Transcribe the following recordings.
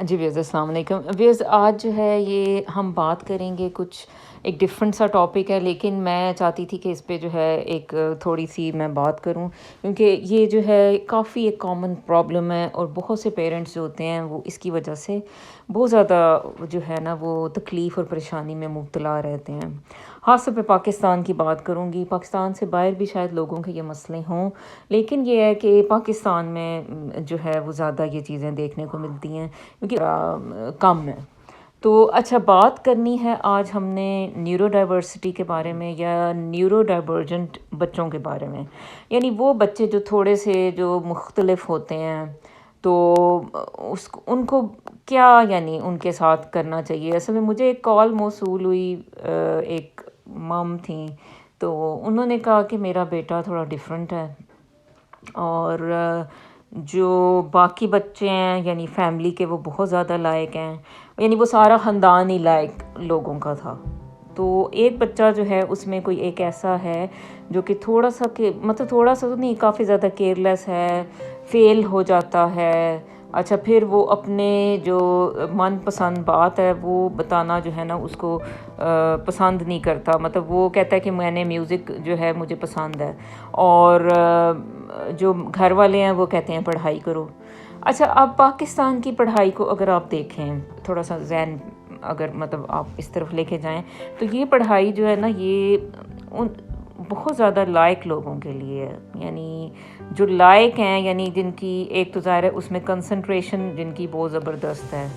جی ویز السلام علیکم ویز، آج جو ہے یہ ہم بات کریں گے کچھ ایک ڈفرینٹ سا ٹاپک ہے، لیکن میں چاہتی تھی کہ اس پہ جو ہے ایک تھوڑی سی میں بات کروں، کیونکہ یہ جو ہے کافی ایک کامن پرابلم ہے، اور بہت سے پیرنٹس جو ہوتے ہیں وہ اس کی وجہ سے بہت زیادہ جو ہے نا وہ تکلیف اور پریشانی میں مبتلا رہتے ہیں۔ خاص طور پہ پاکستان کی بات کروں گی، پاکستان سے باہر بھی شاید لوگوں کے یہ مسئلے ہوں، لیکن یہ ہے کہ پاکستان میں جو ہے وہ زیادہ یہ چیزیں دیکھنے کو ملتی ہیں کیونکہ کم ہے۔ تو اچھا، بات کرنی ہے آج ہم نے نیورو ڈائیورسٹی کے بارے میں، یا نیورو ڈائیورجنٹ بچوں کے بارے میں، یعنی وہ بچے جو تھوڑے سے جو مختلف ہوتے ہیں، تو ان کو کیا یعنی ان کے ساتھ کرنا چاہیے۔ اصل میں مجھے ایک کال موصول ہوئی، ایک مام تھیں، تو انہوں نے کہا کہ میرا بیٹا تھوڑا ڈیفرنٹ ہے، اور جو باقی بچے ہیں یعنی فیملی کے وہ بہت زیادہ لائق ہیں، یعنی وہ سارا خاندان ہی لائق لوگوں کا تھا۔ تو ایک بچہ جو ہے اس میں کوئی ایک ایسا ہے جو کہ تھوڑا سا مطلب تھوڑا سا تو نہیں، کافی زیادہ کیئرلیس ہے، فیل ہو جاتا ہے۔ اچھا، پھر وہ اپنے جو من پسند بات ہے وہ بتانا جو ہے نا اس کو پسند نہیں کرتا، مطلب وہ کہتا ہے کہ میں نے میوزک جو ہے مجھے پسند ہے، اور جو گھر والے ہیں وہ کہتے ہیں پڑھائی کرو۔ اچھا، اب پاکستان کی پڑھائی کو اگر آپ دیکھیں، تھوڑا سا ذہن اگر مطلب آپ اس طرف لے کے جائیں، تو یہ پڑھائی جو ہے نا یہ بہت زیادہ لائق لوگوں کے لیے ہے، یعنی جو لائق ہیں، یعنی جن کی ایک تو ظاہر ہے اس میں کنسنٹریشن جن کی بہت زبردست ہے،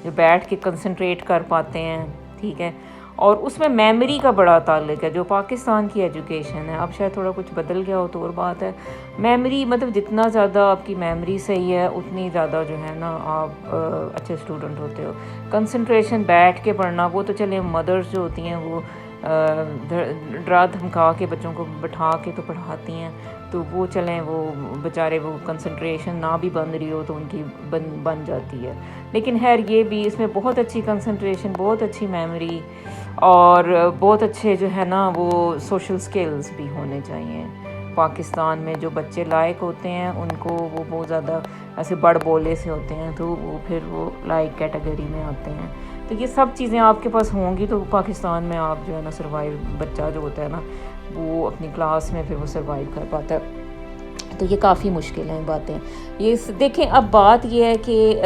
جو بیٹھ کے کنسنٹریٹ کر پاتے ہیں، ٹھیک ہے، اور اس میں میموری کا بڑا تعلق ہے۔ جو پاکستان کی ایجوکیشن ہے، اب شاید تھوڑا کچھ بدل گیا ہو تو اور بات ہے، میموری مطلب جتنا زیادہ آپ کی میموری صحیح ہے اتنی زیادہ جو ہے نا آپ اچھے اسٹوڈنٹ ہوتے ہو۔ کنسنٹریشن بیٹھ کے پڑھنا، وہ تو چلے مدرس جو ہوتی ہیں وہ ڈرا دھمکا کے بچوں کو بٹھا کے تو پڑھاتی ہیں، تو وہ چلیں وہ بیچارے وہ کنسنٹریشن نہ بھی بن رہی ہو تو ان کی بن جاتی ہے، لیکن خیر یہ بھی اس میں بہت اچھی کنسنٹریشن، بہت اچھی میموری، اور بہت اچھے جو ہے نا وہ سوشل سکلز بھی ہونے چاہیے۔ پاکستان میں جو بچے لائق ہوتے ہیں ان کو وہ بہت زیادہ ایسے بڑ بولے سے ہوتے ہیں، تو وہ پھر وہ لائق کیٹیگری میں آتے ہیں۔ تو یہ سب چیزیں آپ کے پاس ہوں گی تو پاکستان میں آپ جو ہے نا سروائیو، بچہ جو ہوتا ہے نا وہ اپنی کلاس میں پھر وہ سروائیو کر پاتا ہے۔ تو یہ کافی مشکل ہیں باتیں۔ یہ دیکھیں، اب بات یہ ہے کہ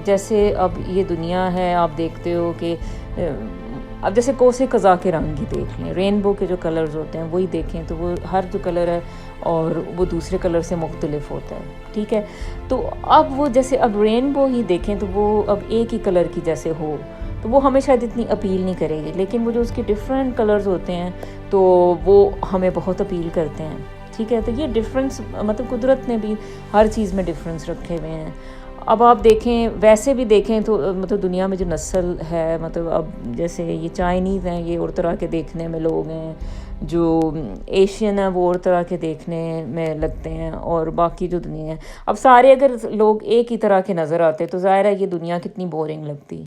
جیسے اب یہ دنیا ہے، آپ دیکھتے ہو کہ اب جیسے کوسے قزاق کے رنگ ہی دیکھ لیں، رینبو کے جو کلرز ہوتے ہیں وہی دیکھیں، تو وہ ہر جو کلر ہے اور وہ دوسرے کلر سے مختلف ہوتا ہے، ٹھیک ہے۔ تو اب وہ جیسے اب رینبو ہی دیکھیں تو وہ اب ایک ہی کلر کی جیسے ہو تو وہ ہمیں شاید اتنی اپیل نہیں کرے گی، لیکن وہ جو اس کے ڈفرینٹ کلرز ہوتے ہیں تو وہ ہمیں بہت اپیل کرتے ہیں، ٹھیک ہے۔ تو یہ ڈفرینس مطلب قدرت نے بھی ہر چیز میں ڈفرینس رکھے ہوئے ہیں۔ اب آپ دیکھیں، ویسے بھی دیکھیں تو مطلب دنیا میں جو نسل ہے، مطلب اب جیسے یہ چائنیز ہیں، یہ اور طرح کے دیکھنے میں لوگ ہیں، جو ایشین ہیں وہ اور طرح کے دیکھنے میں لگتے ہیں، اور باقی جو دنیا ہے، اب سارے اگر لوگ ایک ہی طرح کے نظر آتے تو ظاہر ہے یہ دنیا کتنی بورنگ لگتی۔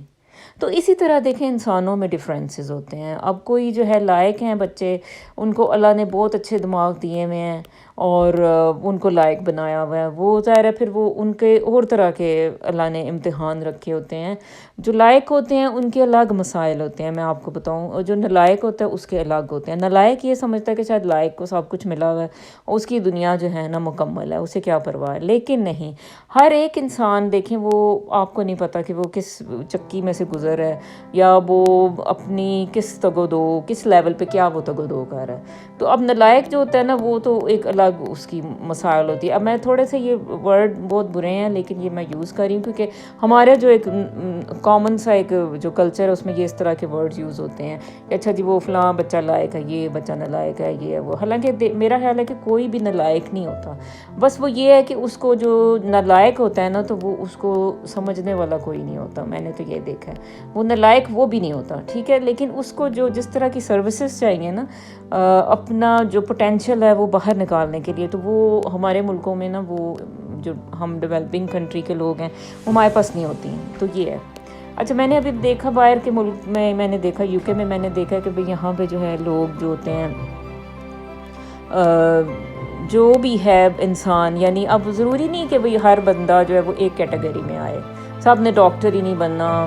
تو اسی طرح دیکھیں انسانوں میں ڈفرینسز ہوتے ہیں۔ اب کوئی جو ہے لائق ہیں بچے، ان کو اللہ نے بہت اچھے دماغ دیے ہوئے ہیں اور ان کو لائق بنایا ہوا ہے، وہ ظاہر ہے پھر وہ ان کے اور طرح کے اللہ نے امتحان رکھے ہوتے ہیں۔ جو لائق ہوتے ہیں ان کے الگ مسائل ہوتے ہیں، میں آپ کو بتاؤں، اور جو نالائق ہوتا ہے اس کے الگ ہوتے ہیں۔ نالائق یہ سمجھتا ہے کہ شاید لائق کو سب کچھ ملا ہوا ہے، اس کی دنیا جو ہے نا مکمل ہے، اسے کیا پرواہ ہے، لیکن نہیں، ہر ایک انسان دیکھیں وہ آپ کو نہیں پتہ کہ وہ کس چکی میں سے گزر ہے، یا وہ اپنی کس تگ و دو، کس لیول پہ کیا وہ تگ و دو کر رہا ہے۔ تو اب نالائق جو ہوتا ہے نا وہ تو ایک الگ اس کی مسائل ہوتی ہے۔ اب میں تھوڑے سے یہ ورڈ بہت برے ہیں لیکن یہ میں یوز کر رہی ہوں کیونکہ ہمارے جو ایک کامن سا ایک جو کلچر ہے اس میں یہ اس طرح کے ورڈز یوز ہوتے ہیں کہ اچھا جی وہ فلاں بچہ لائق ہے، یہ بچہ نالائق ہے، یہ ہے وہ۔ حالانکہ میرا خیال ہے کہ کوئی بھی نالائق نہیں ہوتا، بس وہ یہ ہے کہ اس کو جو نالائق ہوتا ہے نا تو وہ اس کو سمجھنے والا کوئی نہیں ہوتا۔ میں نے تو یہ دیکھا ہے، وہ نالائق وہ بھی نہیں ہوتا، ٹھیک ہے، لیکن اس کو جو جس طرح کی سروسز چاہیے نا اپنا جو پوٹینشیل ہے وہ باہر نکالنے کے لیے، تو وہ ہمارے ملکوں میں نا وہ جو ہم ڈیولپنگ کنٹری کے لوگ ہیں وہ ہمارے پاس نہیں ہوتی ہیں، تو یہ ہے۔ اچھا، میں نے ابھی دیکھا باہر کے ملک میں نے دیکھا یو کے میں نے دیکھا کہ بھئی یہاں پہ جو ہے لوگ جو ہوتے ہیں جو بھی ہے انسان، یعنی اب ضروری نہیں کہ بھئی ہر بندہ جو ہے وہ ایک کیٹیگری میں آئے، سب نے ڈاکٹر ہی نہیں بننا.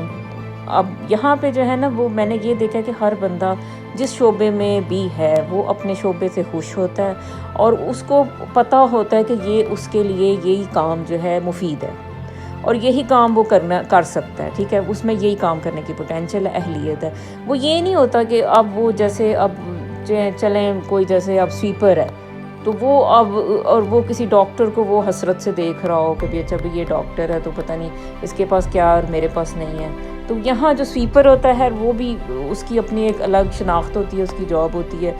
اب یہاں پہ جو ہے نا وہ میں نے یہ دیکھا کہ ہر بندہ جس شعبے میں بھی ہے وہ اپنے شعبے سے خوش ہوتا ہے اور اس کو پتہ ہوتا ہے کہ یہ اس کے لیے یہی کام جو ہے مفید ہے اور یہی کام وہ کر سکتا ہے. ٹھیک ہے, اس میں یہی کام کرنے کی پوٹینشیل اہلیت ہے. وہ یہ نہیں ہوتا کہ اب وہ جیسے اب چلیں کوئی جیسے اب سویپر ہے تو وہ اب اور وہ کسی ڈاکٹر کو وہ حسرت سے دیکھ رہا ہو کہ بھی اچھا بھی یہ ڈاکٹر ہے تو پتہ نہیں اس کے پاس کیا اور میرے پاس نہیں ہے. تو یہاں جو سویپر ہوتا ہے وہ بھی اس کی اپنی ایک الگ شناخت ہوتی ہے, اس کی جاب ہوتی ہے,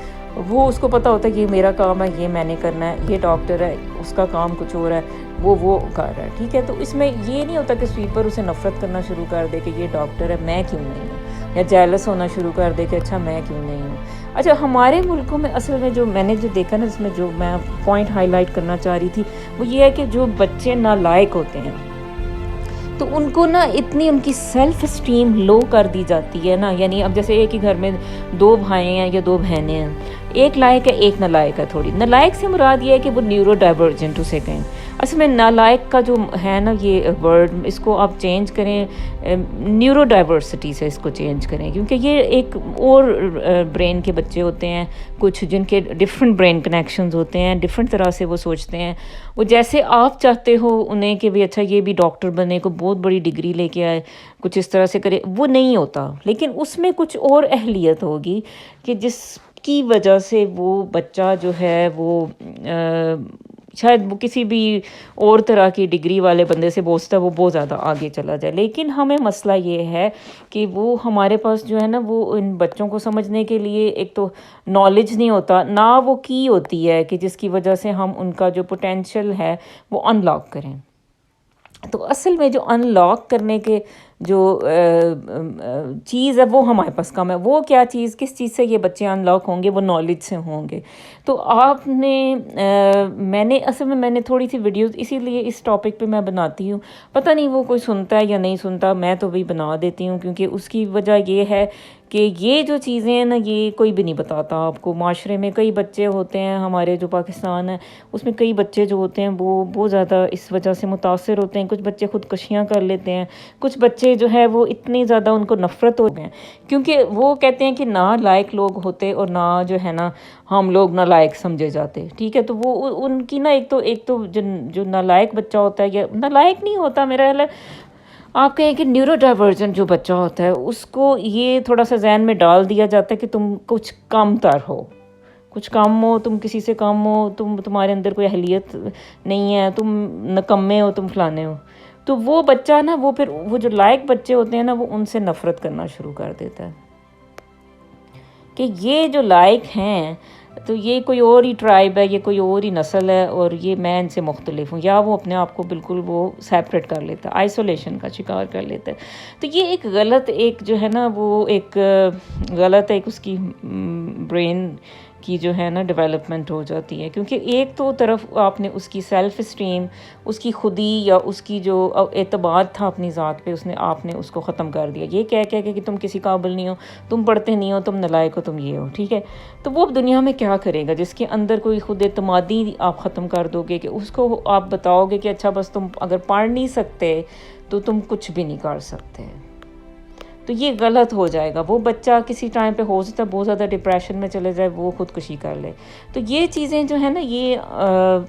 وہ اس کو پتہ ہوتا ہے کہ یہ میرا کام ہے, یہ میں نے کرنا ہے. یہ ڈاکٹر ہے, اس کا کام کچھ اور ہے, وہ کر رہا ہے. ٹھیک ہے, تو اس میں یہ نہیں ہوتا کہ سویپر اسے نفرت کرنا شروع کر دے کہ یہ ڈاکٹر ہے میں کیوں نہیں ہوں, یا جیلس ہونا شروع کر دے کہ اچھا میں کیوں نہیں ہوں. اچھا, ہمارے ملکوں میں اصل میں جو میں نے جو دیکھا نا, اس میں جو میں پوائنٹ ہائی لائٹ کرنا چاہ رہی تھی وہ یہ ہے کہ جو بچے نالائق ہوتے ہیں تو ان کو نا اتنی ان کی سیلف اسٹیم لو کر دی جاتی ہے نا. یعنی اب جیسے ایک ہی گھر میں 2 بھائی ہیں یا 2 بہنیں ہیں, ایک لائق ہے ایک نالائق ہے. تھوڑی نالائق سے مراد یہ ہے کہ وہ نیورو ڈائیورجنٹ اسے کہیں. اصل میں نالائق کا جو ہے نا یہ ورڈ, اس کو آپ چینج کریں نیورو ڈائیورسٹی سے اس کو چینج کریں, کیونکہ یہ ایک اور برین کے بچے ہوتے ہیں کچھ جن کے ڈفرینٹ برین کنیکشنز ہوتے ہیں, ڈفرینٹ طرح سے وہ سوچتے ہیں. وہ جیسے آپ چاہتے ہو انہیں کہ بھی اچھا یہ بھی ڈاکٹر بنے, کو بہت بڑی ڈگری لے کے آئے, کچھ اس طرح سے کرے, وہ نہیں ہوتا. لیکن اس میں کچھ اور اہلیت ہوگی کہ جس کی وجہ سے وہ بچہ جو ہے وہ شاید وہ کسی بھی اور طرح کی ڈگری والے بندے سے بوجھتا ہے وہ بہت زیادہ آگے چلا جائے. لیکن ہمیں مسئلہ یہ ہے کہ وہ ہمارے پاس جو ہے نا وہ ان بچوں کو سمجھنے کے لیے ایک تو نالج نہیں ہوتا, نہ وہ کی ہوتی ہے کہ جس کی وجہ سے ہم ان کا جو پوٹینشیل ہے وہ ان لاک کریں. تو اصل میں جو ان لاک کرنے کے جو چیز ہے وہ ہمارے پاس کم ہے. وہ کیا چیز, کس چیز سے یہ بچے ان لاک ہوں گے, وہ نالج سے ہوں گے. تو آپ نے میں نے تھوڑی سی ویڈیوز اسی لیے اس ٹاپک پہ میں بناتی ہوں, پتہ نہیں وہ کوئی سنتا ہے یا نہیں سنتا, میں تو بھی بنا دیتی ہوں کیونکہ اس کی وجہ یہ ہے کہ یہ جو چیزیں ہیں نا یہ کوئی بھی نہیں بتاتا آپ کو. معاشرے میں کئی بچے ہوتے ہیں, ہمارے جو پاکستان ہے اس میں کئی بچے جو ہوتے ہیں وہ بہت زیادہ اس وجہ سے متاثر ہوتے ہیں. کچھ بچے خودکشیاں کر لیتے ہیں, کچھ بچے جو ہے وہ اتنی زیادہ ان کو نفرت ہو گئے ہیں کیونکہ وہ کہتے ہیں کہ نالائق لوگ ہوتے اور نہ جو ہے نا ہم لوگ نالائق سمجھے جاتے. ٹھیک ہے, تو وہ ان کی نا ایک تو جو نالائق بچہ ہوتا ہے, یا نالائق نہیں ہوتا میرا خیال ہے آپ کہیں کہ نیورو ڈائیورجنٹ جو بچہ ہوتا ہے اس کو یہ تھوڑا سا ذہن میں ڈال دیا جاتا ہے کہ تم کچھ کم تر ہو, کچھ کم ہو, تم کسی سے کم ہو, تمہارے اندر کوئی اہلیت نہیں ہے, تم نکمے ہو, تم فلانے ہو. تو وہ بچہ نا وہ پھر وہ جو لائق بچے ہوتے ہیں نا وہ ان سے نفرت کرنا شروع کر دیتا ہے کہ یہ جو لائق ہیں تو یہ کوئی اور ہی ٹرائب ہے, یہ کوئی اور ہی نسل ہے اور یہ میں ان سے مختلف ہوں. یا وہ اپنے آپ کو بالکل وہ سیپریٹ کر لیتا ہے, آئسولیشن کا شکار کر لیتا ہے. تو یہ ایک غلط ایک جو ہے نا وہ ایک غلط ایک اس کی برین کی جو ہے نا ڈیولپمنٹ ہو جاتی ہے. کیونکہ ایک تو طرف آپ نے اس کی سیلف اسٹیم, اس کی خودی یا اس کی جو اعتماد تھا اپنی ذات پہ, آپ نے اس کو ختم کر دیا یہ کہہ کہ تم کسی قابل نہیں ہو, تم پڑھتے نہیں ہو, تم نالائق ہو, تم یہ ہو. ٹھیک ہے, تو وہ اب دنیا میں کیا کرے گا جس کے اندر کوئی خود اعتمادی آپ ختم کر دو گے کہ اس کو آپ بتاؤ گے کہ اچھا بس تم اگر پڑھ نہیں سکتے تو تم کچھ بھی نہیں کر سکتے. تو یہ غلط ہو جائے گا. وہ بچہ کسی ٹائم پہ ہو سکتا ہے بہت زیادہ ڈپریشن میں چلے جائے, وہ خودکشی کر لے. تو یہ چیزیں جو ہیں نا یہ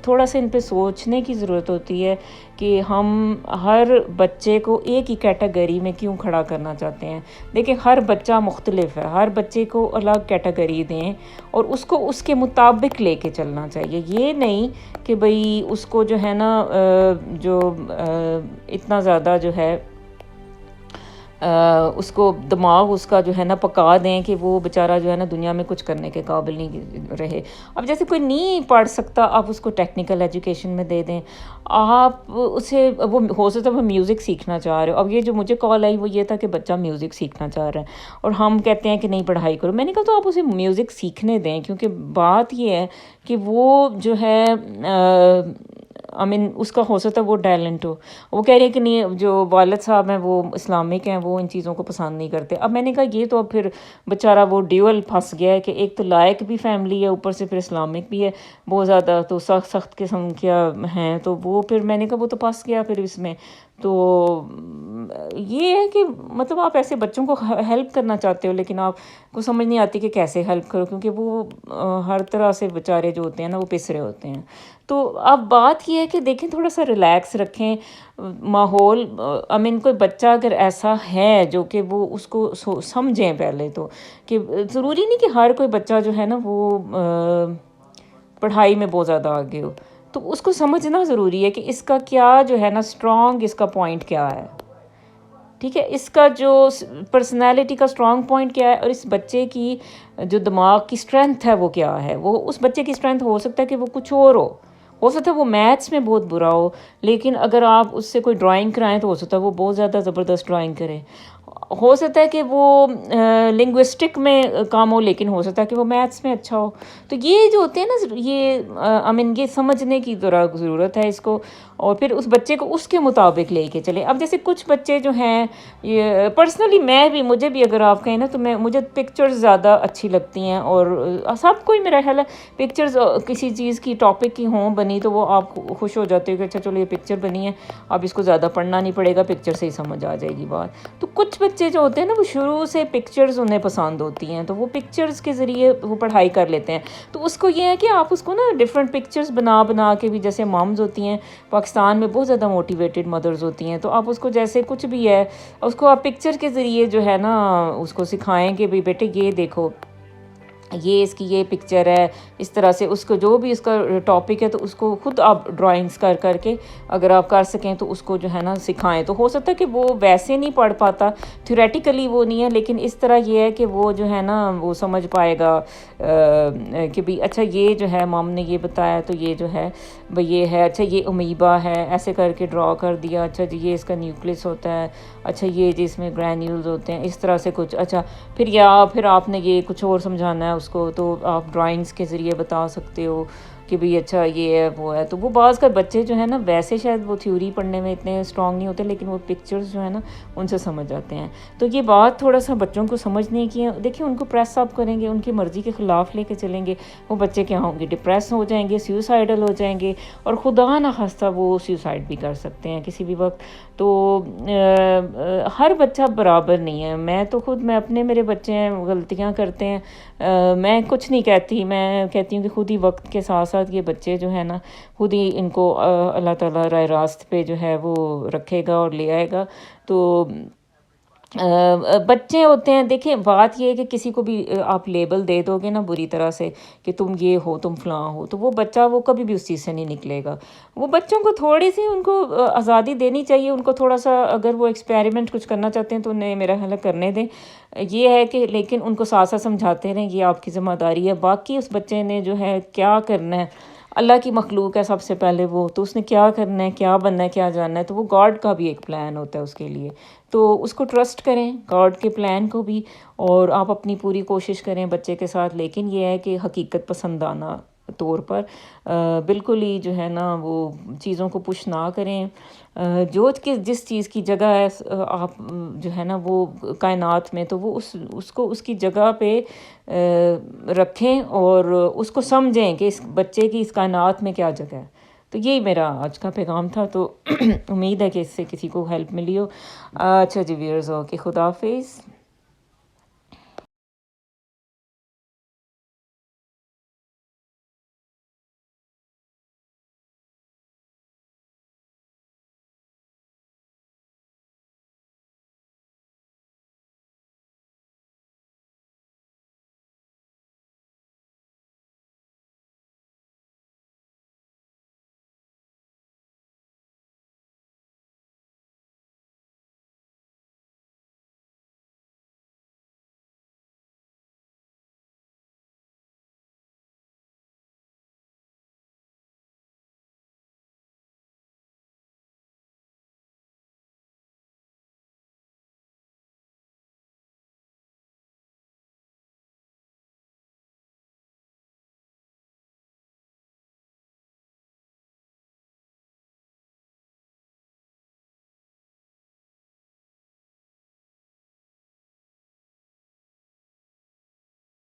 تھوڑا سا ان پہ سوچنے کی ضرورت ہوتی ہے کہ ہم ہر بچے کو ایک ہی کیٹیگری میں کیوں کھڑا کرنا چاہتے ہیں. دیکھیں ہر بچہ مختلف ہے, ہر بچے کو الگ کیٹیگری دیں اور اس کو اس کے مطابق لے کے چلنا چاہیے. یہ نہیں کہ بھئی اس کو جو ہے نا جو اتنا زیادہ جو ہے اس کو دماغ اس کا جو ہے نا پکا دیں کہ وہ بیچارہ جو ہے نا دنیا میں کچھ کرنے کے قابل نہیں رہے. اب جیسے کوئی نہیں پڑھ سکتا آپ اس کو ٹیکنیکل ایجوکیشن میں دے دیں, آپ اسے وہ ہو سکتا ہے وہ میوزک سیکھنا چاہ رہے ہو. اب یہ جو مجھے کال آئی وہ یہ تھا کہ بچہ میوزک سیکھنا چاہ رہا ہے اور ہم کہتے ہیں کہ نہیں پڑھائی کرو. میں نے کہا تو آپ اسے میوزک سیکھنے دیں, کیونکہ بات یہ ہے کہ وہ جو ہے اس کا ہو سکتا ہے وہ ٹیلنٹ ہو. وہ کہہ رہے ہیں کہ نہیں جو والد صاحب ہیں وہ اسلامک ہیں, وہ ان چیزوں کو پسند نہیں کرتے. اب میں نے کہا یہ تو اب پھر بیچارہ وہ ڈیول پھنس گیا ہے کہ ایک تو لائق بھی فیملی ہے اوپر سے پھر اسلامک بھی ہے بہت زیادہ, تو سخت قسم کیا ہیں, تو وہ پھر میں نے کہا وہ تو پھنس گیا پھر اس میں. تو یہ ہے کہ مطلب آپ ایسے بچوں کو ہیلپ کرنا چاہتے ہو، لیکن آپ کو سمجھ نہیں آتی کہ کیسے ہیلپ کرو، کیونکہ وہ ہر طرح سے بیچارے جو ہوتے ہیں نا وہ پس رہے ہوتے ہیں۔ تو اب بات یہ ہے کہ دیکھیں تھوڑا سا ریلیکس رکھیں ماحول، کوئی بچہ اگر ایسا ہے جو کہ وہ اس کو سمجھیں پہلے تو، کہ ضروری نہیں کہ ہر کوئی بچہ جو ہے نا وہ پڑھائی میں بہت زیادہ آگے ہو، تو اس کو سمجھنا ضروری ہے کہ اس کا کیا جو ہے نا اسٹرانگ، اس کا پوائنٹ کیا ہے، ٹھیک ہے، اس کا جو پرسنالٹی کا اسٹرانگ پوائنٹ کیا ہے، اور اس بچے کی جو دماغ کی اسٹرینتھ ہے وہ کیا ہے۔ وہ اس بچے کی اسٹرینتھ ہو سکتا ہے کہ وہ کچھ اور ہو سکتا ہے وہ میتھس میں بہت برا ہو، لیکن اگر آپ اس سے کوئی ڈرائنگ کرائیں تو ہو سکتا ہے وہ بہت زیادہ زبردست ڈرائنگ کرے۔ ہو سکتا ہے کہ وہ لنگوسٹک میں کام ہو، لیکن ہو سکتا ہے کہ وہ میتھس میں اچھا ہو۔ تو یہ جو ہوتے ہیں نا، یہ سمجھنے کی ضرورت ہے اس کو، اور پھر اس بچے کو اس کے مطابق لے کے چلے۔ اب جیسے کچھ بچے جو ہیں، یہ پرسنلی مجھے بھی اگر آپ کہیں نا تو مجھے پکچرز زیادہ اچھی لگتی ہیں، اور سب کو ہی میرا خیال ہے پکچرز کسی چیز کی ٹاپک کی ہوں بنی تو وہ آپ خوش ہو جاتے ہو کہ اچھا چلو یہ پکچر بنی ہے، اب اس کو زیادہ پڑھنا نہیں پڑے گا، پکچر سے ہی سمجھ آ جائے گی بات۔ تو کچھ بچے جو ہوتے ہیں نا وہ شروع سے پکچرز انہیں پسند ہوتی ہیں، تو وہ پکچرز کے ذریعے وہ پڑھائی کر لیتے ہیں۔ تو اس کو یہ ہے کہ آپ اس کو نا ڈفرینٹ پکچرز بنا کے بھی، جیسے مامز ہوتی ہیں پاکستان میں بہت زیادہ موٹیویٹڈ مدرز ہوتی ہیں، تو آپ اس کو جیسے کچھ بھی ہے اس کو آپ پکچر کے ذریعے جو ہے نا اس کو سکھائیں کہ بھئی بیٹے یہ دیکھو، یہ اس کی یہ پکچر ہے، اس طرح سے اس کو جو بھی اس کا ٹاپک ہے تو اس کو خود آپ ڈرائنگز کر کے اگر آپ کر سکیں تو اس کو جو ہے نا سکھائیں۔ تو ہو سکتا ہے کہ وہ ویسے نہیں پڑھ پاتا، تھیوریٹیکلی وہ نہیں ہے، لیکن اس طرح یہ ہے کہ وہ جو ہے نا وہ سمجھ پائے گا کہ بھی اچھا یہ جو ہے مام نے یہ بتایا تو یہ جو ہے بھئی یہ ہے، اچھا یہ امیبا ہے، ایسے کر کے ڈرا کر دیا، اچھا جی یہ اس کا نیوکلس ہوتا ہے، اچھا یہ جی اس میں گرینیولز ہوتے ہیں، اس طرح سے کچھ، اچھا پھر آپ نے یہ کچھ اور سمجھانا ہے اس کو، تو آپ ڈرائنگز کے ذریعے بتا سکتے ہو کہ بھئی اچھا یہ ہے وہ ہے۔ تو وہ بعض کا بچے جو ہے نا ویسے شاید وہ تھیوری پڑھنے میں اتنے اسٹرانگ نہیں ہوتے، لیکن وہ پکچرز جو ہے نا ان سے سمجھ آتے ہیں۔ تو یہ بات تھوڑا سا بچوں کو سمجھنے کی ہے۔ دیکھیں ان کو پریس اپ کریں گے، ان کی مرضی کے خلاف لے کے چلیں گے، وہ بچے کیا ہوں گے، ڈپریس ہو جائیں گے، سیوسائڈل ہو جائیں گے، اور خدا نہ خواستہ وہ سیوسائڈ بھی کر سکتے ہیں کسی بھی وقت۔ تو ہر بچہ برابر نہیں ہے۔ میں میرے بچے ہیں غلطیاں کرتے ہیں، میں کچھ نہیں کہتی، میں کہتی ہوں کہ خود ہی وقت کے ساتھ ساتھ یہ بچے جو ہیں نا خود ہی ان کو اللہ تعالیٰ راہ راست پہ جو ہے وہ رکھے گا اور لے آئے گا۔ تو بچے ہوتے ہیں، دیکھیں بات یہ ہے کہ کسی کو بھی آپ لیبل دے دو گے نا بری طرح سے کہ تم یہ ہو، تم فلاں ہو، تو وہ بچہ وہ کبھی بھی اس چیز سے نہیں نکلے گا۔ وہ بچوں کو تھوڑی سی ان کو آزادی دینی چاہیے، ان کو تھوڑا سا اگر وہ ایکسپیریمنٹ کچھ کرنا چاہتے ہیں تو انہیں میرا خیال ہے کرنے دیں۔ یہ ہے کہ لیکن ان کو ساتھ ساتھ سمجھاتے رہیں، یہ آپ کی ذمہ داری ہے۔ باقی اس بچے نے جو ہے کیا کرنا ہے، اللہ کی مخلوق ہے سب سے پہلے وہ، تو اس نے کیا کرنا ہے، کیا بننا ہے، کیا جاننا ہے، تو وہ گاڈ کا بھی ایک پلان ہوتا ہے اس کے لیے۔ تو اس کو ٹرسٹ کریں گاڈ کے پلان کو بھی، اور آپ اپنی پوری کوشش کریں بچے کے ساتھ، لیکن یہ ہے کہ حقیقت پسندانہ طور پر بالکل ہی جو ہے نا وہ چیزوں کو پش نہ کریں۔ جس چیز کی جگہ ہے آپ جو ہے نا وہ کائنات میں، تو وہ اس کو اس کی جگہ پہ رکھیں، اور اس کو سمجھیں کہ اس بچے کی اس کائنات میں کیا جگہ ہے۔ تو یہی میرا آج کا پیغام تھا، تو امید ہے کہ اس سے کسی کو ہیلپ ملی ہو۔ اچھا جی ویئرز، اوکے، خدا حافظ۔